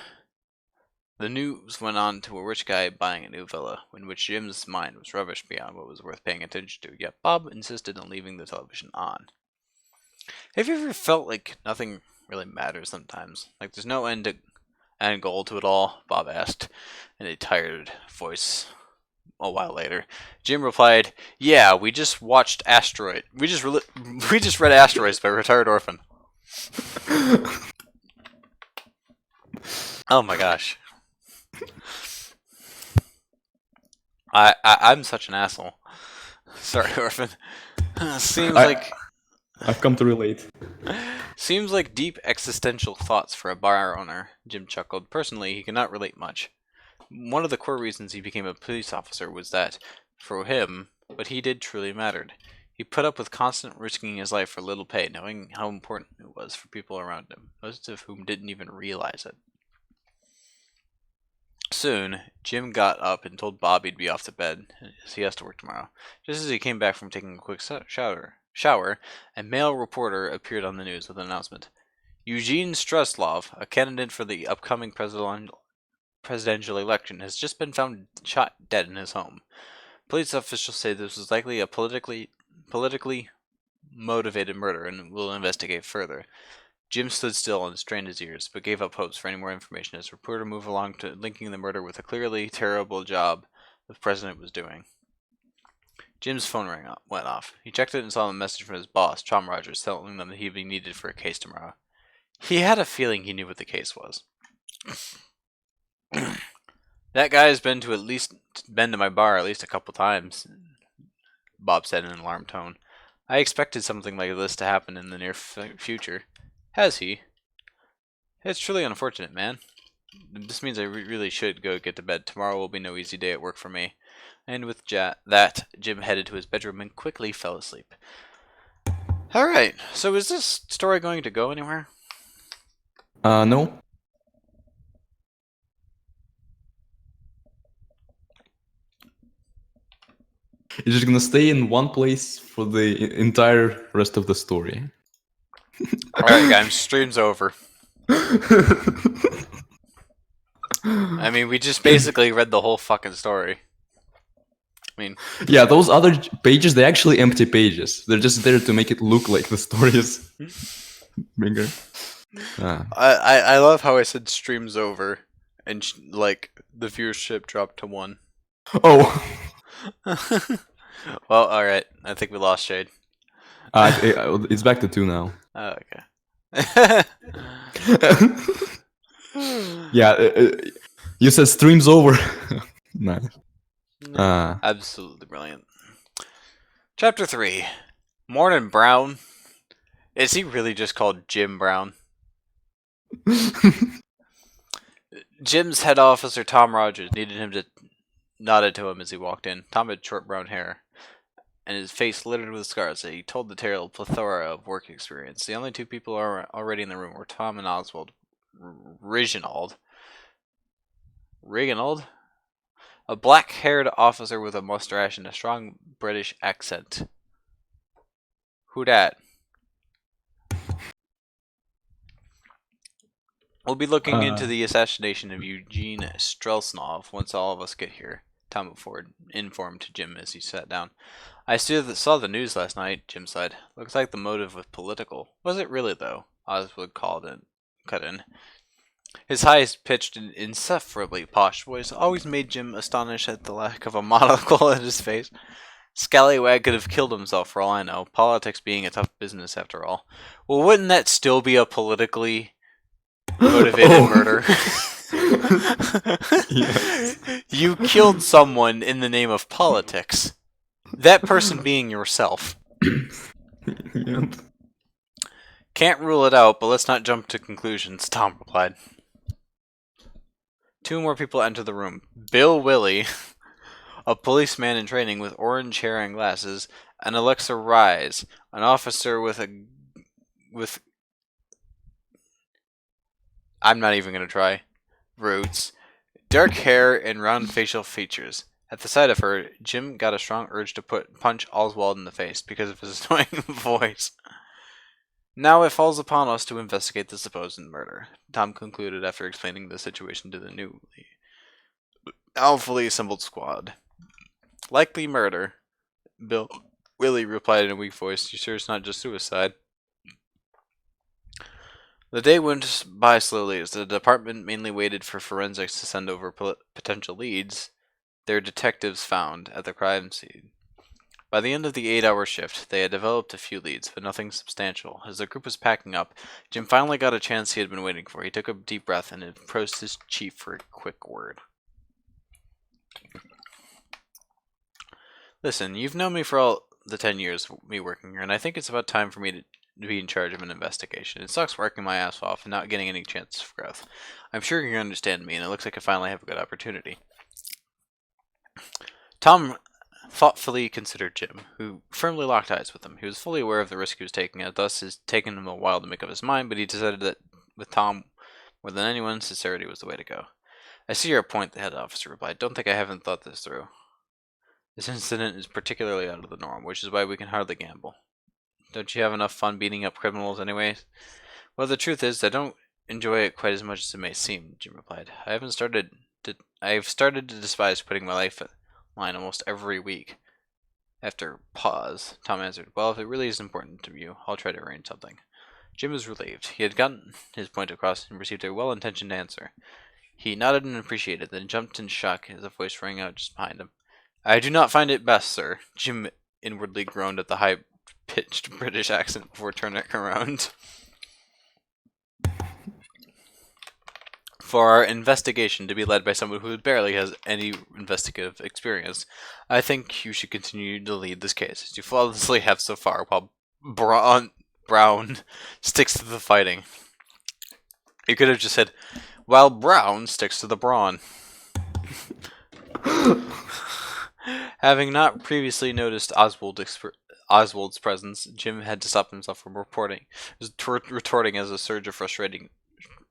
The news went on to a rich guy buying a new villa, in which Jim's mind was rubbish beyond what was worth paying attention to, yet Bob insisted on leaving the television on. Have you ever felt like nothing really matters sometimes? Like there's no end goal to it all? Bob asked in a tired voice. A while later, Jim replied, "Yeah, we just watched Asteroid. We just read Asteroids by Retired Orphan." Oh my gosh. I'm such an asshole. Sorry, Orphan. Seems I like I've come to relate. seems like deep existential thoughts for a bar owner. Jim chuckled. Personally, he could not relate much. One of the core reasons he became a police officer was that, for him, what he did truly mattered. He put up with constant risking his life for little pay, knowing how important it was for people around him, most of whom didn't even realize it. Soon, Jim got up and told Bob he'd be off to bed, as he has to work tomorrow. Just as he came back from taking a quick shower, a male reporter appeared on the news with an announcement. Eugene Streslov, a candidate for the upcoming presidential election, has just been found shot dead in his home. Police officials say this was likely a politically motivated murder and will investigate further. Jim stood still and strained his ears, but gave up hopes for any more information as the reporter moved along to linking the murder with a clearly terrible job the president was doing. Jim's phone went off. He checked it and saw a message from his boss, Tom Rogers, telling them that he'd be needed for a case tomorrow. He had a feeling he knew what the case was. That guy has been to my bar at least a couple times, Bob said in an alarmed tone. I expected something like this to happen in the near future. Has he? It's truly unfortunate, man. This means I really should go get to bed. Tomorrow will be no easy day at work for me. And with that, Jim headed to his bedroom and quickly fell asleep. Alright, so is this story going to go anywhere? No. It's just gonna stay in one place for the entire rest of the story. Alright, guys, stream's over. I mean, we just basically read the whole fucking story. I mean, yeah, those other pages, they're actually empty pages. They're just there to make it look like the story is bigger. I love how I said stream's over and like the viewership dropped to 1. Oh. Well, alright. I think we lost Shade. It's back to 2 now. Oh, okay. Yeah, you said stream's over. Nice. Absolutely brilliant. Chapter 3. Morning, Brown. Is he really just called Jim Brown? Jim's head officer, Tom Rogers, nodded to him as he walked in. Tom had short brown hair, and his face littered with scars that he told the tale of plethora of work experience. The only 2 people already in the room were Tom and Oswald Reginald? A black-haired officer with a mustache and a strong British accent. Who dat? We'll be looking into the assassination of Eugene Strelsnov once all of us get here, Tom informed Jim as he sat down. I saw the news last night, Jim sighed. Looks like the motive was political. Was it really, though? Oswald cut in. His high-pitched and insufferably posh voice always made Jim astonished at the lack of a monocle in his face. Scallywag could have killed himself for all I know, politics being a tough business after all. Well, wouldn't that still be a politically motivated murder? Yes. You killed someone in the name of politics. That person being yourself. Yep. Can't rule it out, but let's not jump to conclusions, Tom replied. 2 more people entered the room. Bill Willie, a policeman in training with orange hair and glasses, and Alexa Rise, an officer with I'm not even gonna try. Roots, dark hair and round facial features. At the sight of her, Jim got a strong urge to punch Oswald in the face because of his annoying voice. Now it falls upon us to investigate the supposed murder, Tom concluded after explaining the situation to the newly fully assembled squad. Likely murder, Bill Willie replied in a weak voice. You sure it's not just suicide? The day went by slowly as the department mainly waited for forensics to send over potential leads their detectives found at the crime scene. By the end of the 8-hour shift, they had developed a few leads, but nothing substantial. As the group was packing up, Jim finally got a chance he had been waiting for. He took a deep breath and approached his chief for a quick word. Listen, you've known me for all the 10 years of me working here, and I think it's about time for me to be in charge of an investigation. It sucks working my ass off and not getting any chance of growth. I'm sure you understand me, and it looks like I finally have a good opportunity. Tom thoughtfully considered Jim, who firmly locked eyes with him. He was fully aware of the risk he was taking, and thus it's taken him a while to make up his mind, but he decided that with Tom, more than anyone, sincerity was the way to go. I see your point, the head officer replied. Don't think I haven't thought this through. This incident is particularly out of the norm, which is why we can hardly gamble. Don't you have enough fun beating up criminals anyways? Well, the truth is, I don't enjoy it quite as much as it may seem, Jim replied. I've started to despise putting my life on line almost every week. After pause, Tom answered, well, if it really is important to you, I'll try to arrange something. Jim was relieved. He had gotten his point across and received a well-intentioned answer. He nodded and appreciated, then jumped in shock as a voice rang out just behind him. I do not find it best, sir. Jim inwardly groaned at the high-pitched British accent before turning around. For our investigation to be led by someone who barely has any investigative experience, I think you should continue to lead this case, as you flawlessly have so far, while Brown sticks to the fighting. You could have just said, while Brown sticks to the brawn. Having not previously noticed Oswald's presence, Jim had to stop himself from retorting as a surge of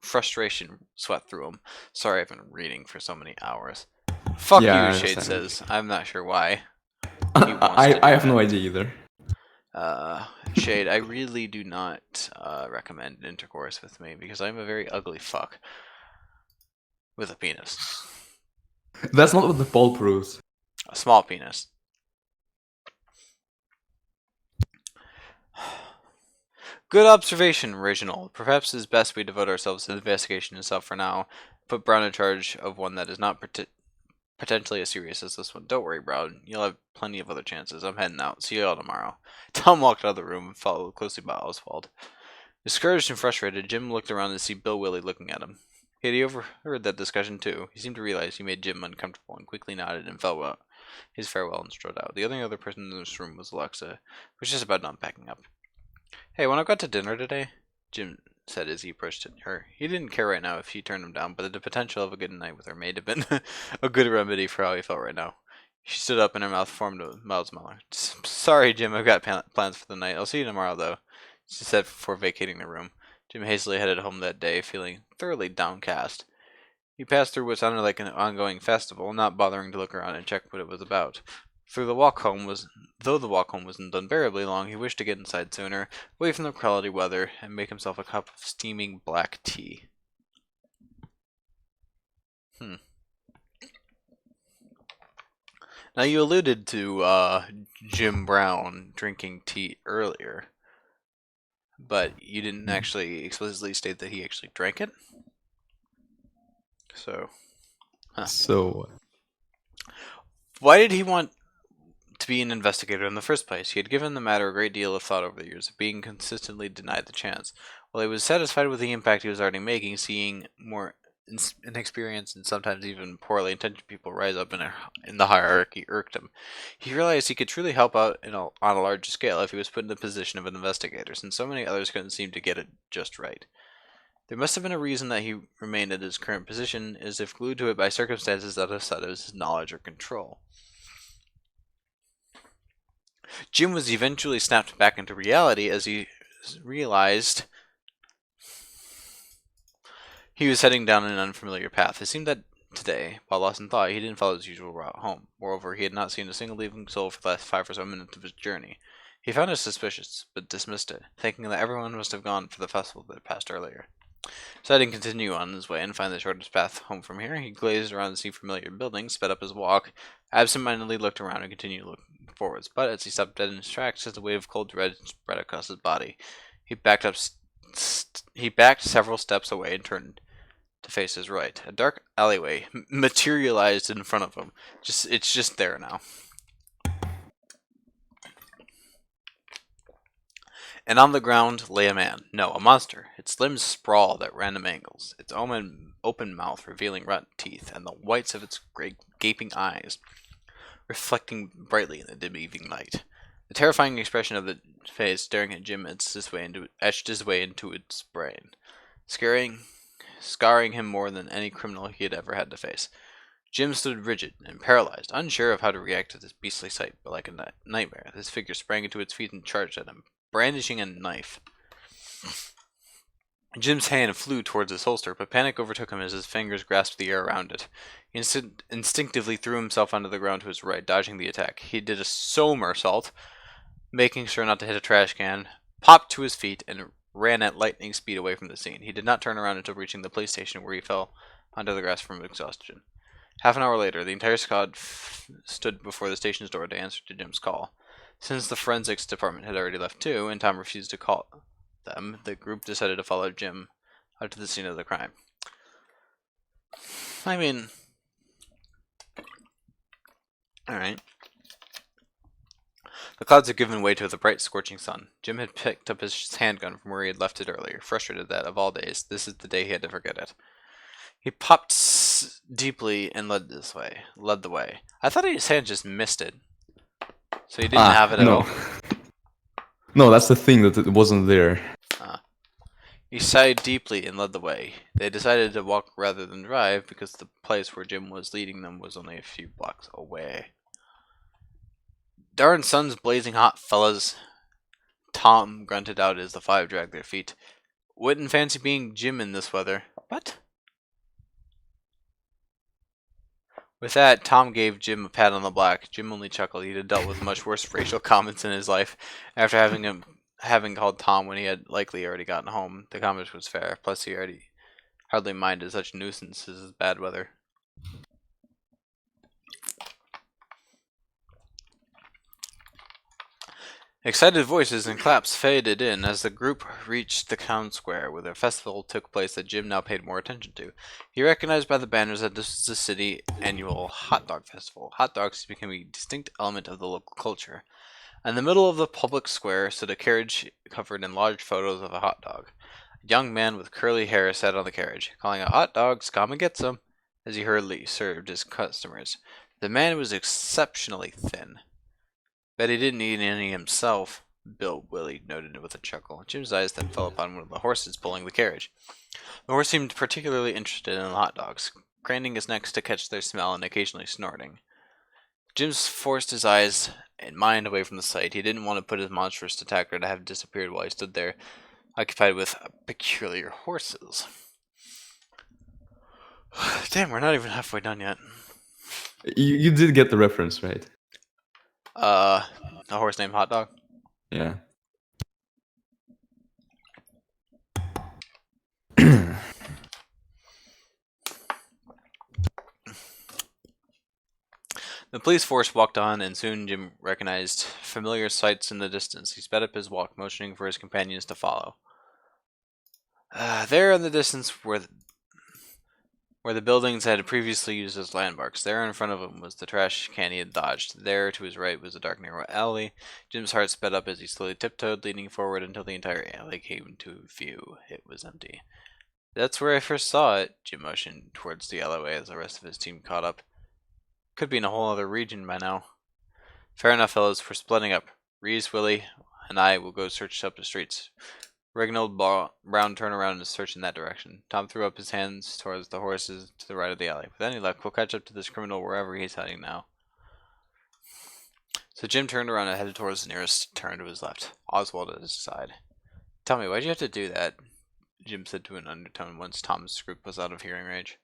frustration swept through him. Sorry, I've been reading for so many hours. Fuck Yeah, you, I Shade understand. says. I'm not sure why. I have no idea either. Shade, I really do not recommend intercourse with me because I'm a very ugly fuck with a penis. That's not what the poll proves. A small penis. Good observation, Reginald. Perhaps it is best we devote ourselves to the investigation itself for now. Put Brown in charge of one that is not potentially as serious as this one. Don't worry, Brown. You'll have plenty of other chances. I'm heading out. See you all tomorrow. Tom walked out of the room and followed closely by Oswald. Discouraged and frustrated, Jim looked around to see Bill Willie looking at him. He had overheard that discussion too. He seemed to realize he made Jim uncomfortable and quickly nodded and fell his farewell and strode out. The only other person in this room was Alexa, who was just about done packing up. Hey, wanna go out to dinner today? Jim said as he approached her. He didn't care right now if she turned him down, but the potential of a good night with her maid had been a good remedy for how he felt right now. She stood up and her mouth formed a mild smile. Sorry, Jim, I've got plans for the night. I'll see you tomorrow, though, she said before vacating the room. Jim hastily headed home that day, feeling thoroughly downcast. He passed through what sounded like an ongoing festival, not bothering to look around and check what it was about. Though the walk home wasn't unbearably long, he wished to get inside sooner, away from the cloudy weather, and make himself a cup of steaming black tea. Now you alluded to Jim Brown drinking tea earlier, but you didn't actually explicitly state that he actually drank it. So, So, why did he want to be an investigator in the first place? He had given the matter a great deal of thought over the years, being consistently denied the chance. While he was satisfied with the impact he was already making, seeing more inexperienced and sometimes even poorly intentioned people rise up in the hierarchy irked him. He realized he could truly help out on a larger scale if he was put in the position of an investigator, since so many others couldn't seem to get it just right. There must have been a reason that he remained at his current position, as if glued to it by circumstances outside of his knowledge or control. Jim was eventually snapped back into reality as he realized he was heading down an unfamiliar path. It seemed that today, while lost in thought, he didn't follow his usual route home. Moreover, he had not seen a single living soul for the last 5 or so minutes of his journey. He found it suspicious, but dismissed it, thinking that everyone must have gone for the festival that had passed earlier. Deciding to continue on his way and find the shortest path home from here, he gazed around to see familiar buildings, sped up his walk, absent-mindedly looked around and continued looking forwards. But as he stopped dead in his tracks, as a wave of cold dread spread across his body, he backed several steps away and turned to face his right. A dark alleyway materialized in front of him. It's just there now. And on the ground lay a man. No, a monster. Its limbs sprawled at random angles, its open mouth revealing rotten teeth, and the whites of its great gaping eyes. reflecting brightly in the dim evening light. The terrifying expression of the face staring at Jim etched his way into its brain, scarring him more than any criminal he had ever had to face. Jim stood rigid and paralyzed, unsure of how to react to this beastly sight, but like a nightmare, this figure sprang into its feet and charged at him, brandishing a knife. Jim's hand flew towards his holster, but panic overtook him as his fingers grasped the air around it. He instinctively threw himself onto the ground to his right, dodging the attack. He did a somersault, making sure not to hit a trash can, popped to his feet, and ran at lightning speed away from the scene. He did not turn around until reaching the police station, where he fell onto the grass from exhaustion. Half an hour later, the entire squad stood before the station's door to answer to Jim's call. Since the forensics department had already left too, and Tom refused to call them, the group decided to follow Jim out to the scene of the crime. I mean, alright. The clouds had given way to the bright, scorching sun. Jim had picked up his handgun from where he had left it earlier, frustrated that, of all days, this is the day he had to forget it. He popped deeply and led the way. I thought his hand just missed it, so he didn't have it at all. No, that's the thing, that it wasn't there. He sighed deeply and led the way. They decided to walk rather than drive because the place where Jim was leading them was only a few blocks away. Darn sun's blazing hot, fellas. Tom grunted out as the five dragged their feet. Wouldn't fancy being Jim in this weather. What? With that, Tom gave Jim a pat on the back. Jim only chuckled. He had dealt with much worse racial comments in his life. After having called Tom when he had likely already gotten home, the comment was fair. Plus, he hardly minded such nuisances as bad weather. Excited voices and claps faded in as the group reached the town square, where the festival took place that Jim now paid more attention to. He recognized by the banners that this was the city annual hot dog festival. Hot dogs became a distinct element of the local culture. In the middle of the public square stood a carriage covered in large photos of a hot dog. A young man with curly hair sat on the carriage, calling out, "Hot dogs, come and get some," as he hurriedly served his customers. The man was exceptionally thin. Bet he didn't eat any himself, Bill Willie noted with a chuckle. Jim's eyes then fell upon one of the horses pulling the carriage. The horse seemed particularly interested in the hot dogs, craning his neck to catch their smell and occasionally snorting. Jim's forced his eyes and mind away from the sight. He didn't want to put his monstrous attacker to have disappeared while he stood there, occupied with peculiar horses. Damn, we're not even halfway done yet. You did get the reference, right? A horse named Hot Dog? Yeah. The police force walked on, and soon Jim recognized familiar sights in the distance. He sped up his walk, motioning for his companions to follow. There in the distance were the buildings had previously used as landmarks. There in front of him was the trash can he had dodged. There to his right was a dark, narrow alley. Jim's heart sped up as he slowly tiptoed, leaning forward until the entire alley came to view. It was empty. "That's where I first saw it," Jim motioned towards the alleyway as the rest of his team caught up. "Could be in a whole other region by now." "Fair enough, fellas. We're splitting up. Reese, Willie, and I will go search up the streets." Reginald Brown turned around and searched in that direction. Tom threw up his hands towards the horses to the right of the alley. "With any luck, we'll catch up to this criminal wherever he's heading now." So Jim turned around and headed towards the nearest turn to his left, Oswald at his side. "Tell me, why'd you have to do that?" Jim said to an undertone once Tom's group was out of hearing range.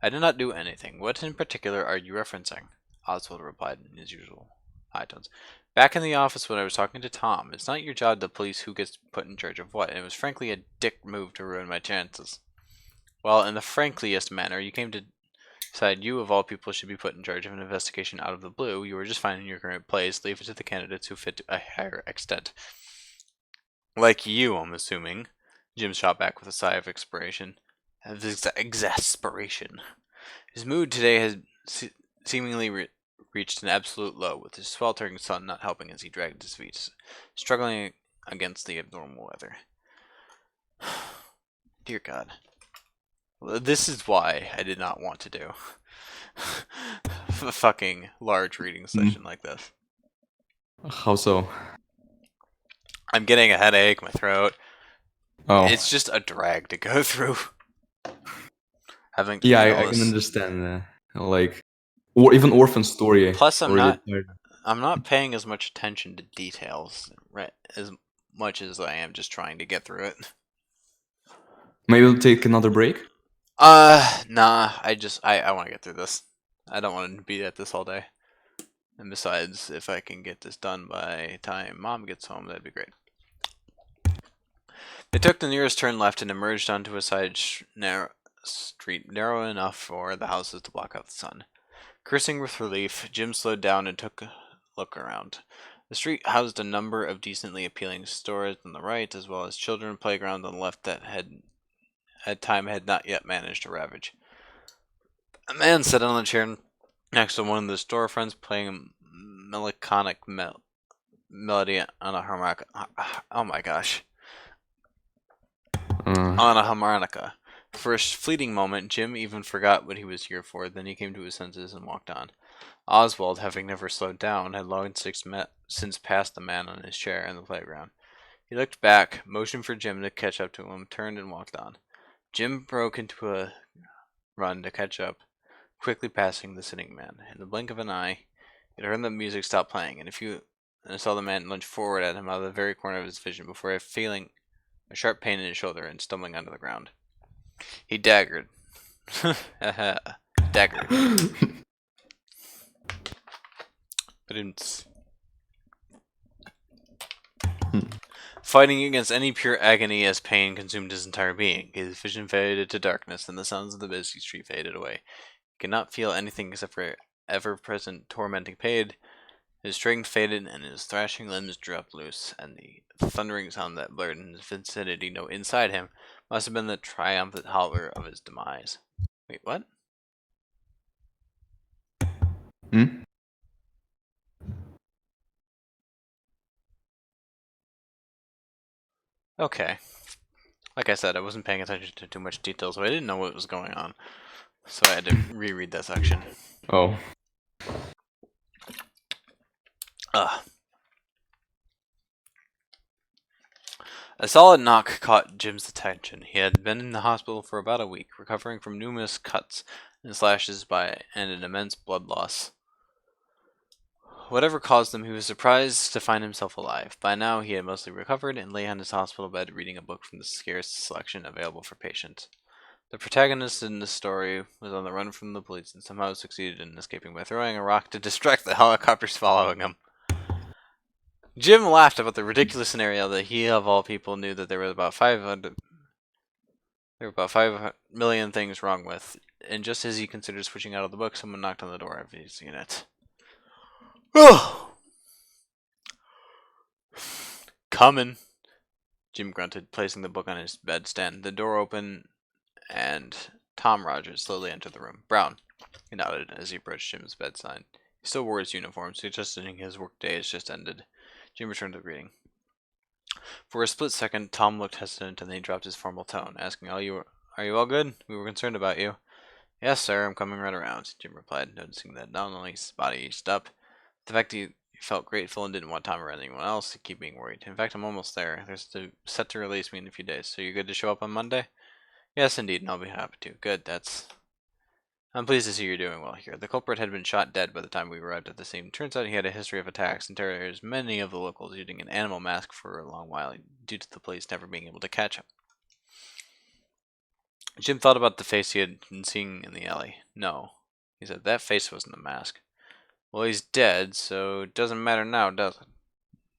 "I did not do anything. What in particular are you referencing?" Oswald replied in his usual high tones. "Back in the office when I was talking to Tom, it's not your job to police who gets put in charge of what, and it was frankly a dick move to ruin my chances. Well, in the frankliest manner, you came to decide you, of all people, should be put in charge of an investigation out of the blue. You were just fine in your current place. Leave it to the candidates who fit to a higher extent." "Like you, I'm assuming," Jim shot back with a sigh of exasperation. His mood today had seemingly reached an absolute low, with his sweltering sun not helping as he dragged his feet, struggling against the abnormal weather. Dear God. This is why I did not want to do. a fucking large reading session like this. How so? I'm getting a headache, my throat. Oh, It's just a drag to go through. Having to yeah, read all I can this. understand. Like, or even Orphan Story. Plus, Already tired. I'm not paying as much attention to details, right? As much as I am just trying to get through it. Maybe we'll take another break. Nah. I want to get through this. I don't want to be at this all day. And besides, if I can get this done by time Mom gets home, that'd be great. They took the nearest turn left and emerged onto a side street narrow enough for the houses to block out the sun. Cursing with relief, Jim slowed down and took a look around. The street housed a number of decently appealing stores on the right, as well as children's playgrounds on the left that time had not yet managed to ravage. A man sat on a chair next to one of the storefronts playing a melancholic melody on a harmonica. Oh my gosh. On a harmonica. For a fleeting moment, Jim even forgot what he was here for. Then he came to his senses and walked on. Oswald, having never slowed down, had long since passed the man on his chair in the playground. He looked back, motioned for Jim to catch up to him, turned and walked on. Jim broke into a run to catch up, quickly passing the sitting man. In the blink of an eye, he heard the music stop playing, and saw the man lunge forward at him out of the very corner of his vision before feeling a sharp pain in his shoulder and stumbling onto the ground. He daggered. Daggered. Ba-dum-ts. Fighting against any pure agony as pain consumed his entire being. His vision faded to darkness, and the sounds of the busy street faded away. He could not feel anything except for ever-present tormenting pain. His strength faded, and his thrashing limbs dropped loose, and the thundering sound that blurred in his vicinity note inside him must have been the triumphant holler of his demise. Wait, what? Hmm? Okay. Like I said, I wasn't paying attention to too much detail, so I didn't know what was going on. So I had to reread that section. Oh. Ugh. A solid knock caught Jim's attention. He had been in the hospital for about a week, recovering from numerous cuts and slashes and an immense blood loss. Whatever caused them, he was surprised to find himself alive. By now, he had mostly recovered and lay on his hospital bed reading a book from the scarce selection available for patients. The protagonist in this story was on the run from the police and somehow succeeded in escaping by throwing a rock to distract the helicopters following him. Jim laughed about the ridiculous scenario that he, of all people, knew that there were about 5 million things wrong with, and just as he considered switching out of the book, someone knocked on the door of his unit. Coming, Jim grunted, placing the book on his bedstand. The door opened, and Tom Rogers slowly entered the room. Brown, he nodded as he approached Jim's bedside. He still wore his uniform, suggesting his workday has just ended. Jim returned to the greeting. For a split second, Tom looked hesitant, and then he dropped his formal tone, asking, Are you all good? We were concerned about you." "Yes, sir, I'm coming right around," Jim replied, noticing that not only his body eased up, the fact he felt grateful and didn't want Tom or anyone else to keep being worried. "In fact, I'm almost there. They're set to release me in a few days, so you're good to show up on Monday?" "Yes, indeed, and I'll be happy to." "Good, I'm pleased to see you're doing well here." The culprit had been shot dead by the time we arrived at the scene. Turns out he had a history of attacks and terrors, many of the locals using an animal mask for a long while, due to the police never being able to catch him. Jim thought about the face he had been seeing in the alley. "No," he said, "that face wasn't a mask." "Well, he's dead, so it doesn't matter now, does it?"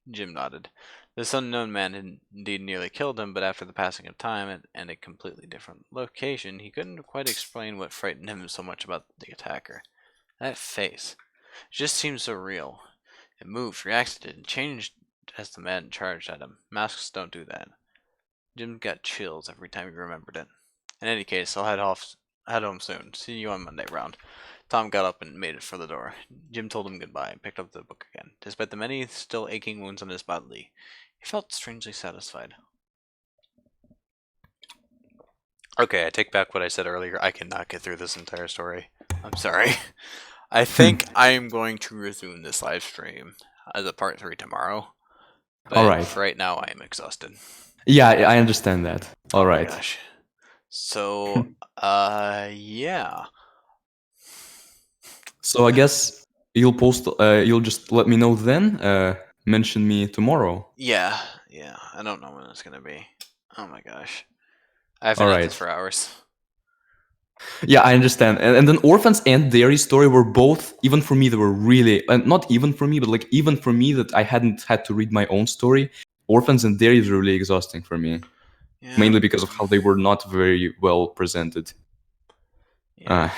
Jim nodded. This unknown man had indeed nearly killed him, but after the passing of time and a completely different location, he couldn't quite explain what frightened him so much about the attacker. That face. It just seemed so real. It moved, reacted, and changed as the man charged at him. Masks don't do that. Jim got chills every time he remembered it. In any case, I'll head home soon. See you on Monday round. Tom got up and made it for the door. Jim told him goodbye and picked up the book again. Despite the many still aching wounds on his body, he felt strangely satisfied. Okay, I take back what I said earlier. I cannot get through this entire story. I'm sorry. I think I am going to resume this live stream as a part 3 tomorrow. But All right. for right now, I am exhausted. Yeah, I understand that. All Oh my right. gosh. So, yeah. So I guess you'll post. You'll just let me know then. Mention me tomorrow. Yeah. I don't know when it's gonna be. Oh my gosh. I haven't All had this right. for hours. Yeah, I understand. And then Orphans and Dairy Story were both, even for me, they were really, and not even for me, but like even for me that I hadn't had to read my own story. Orphans and Dairy is really exhausting for me, Yeah. mainly because of how they were not very well presented. Yeah.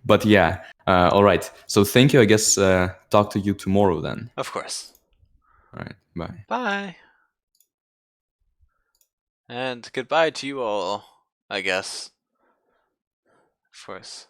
But yeah, all right. So thank you. I guess talk to you tomorrow then. Of course. All right. Bye. Bye. And goodbye to you all, I guess. Of course.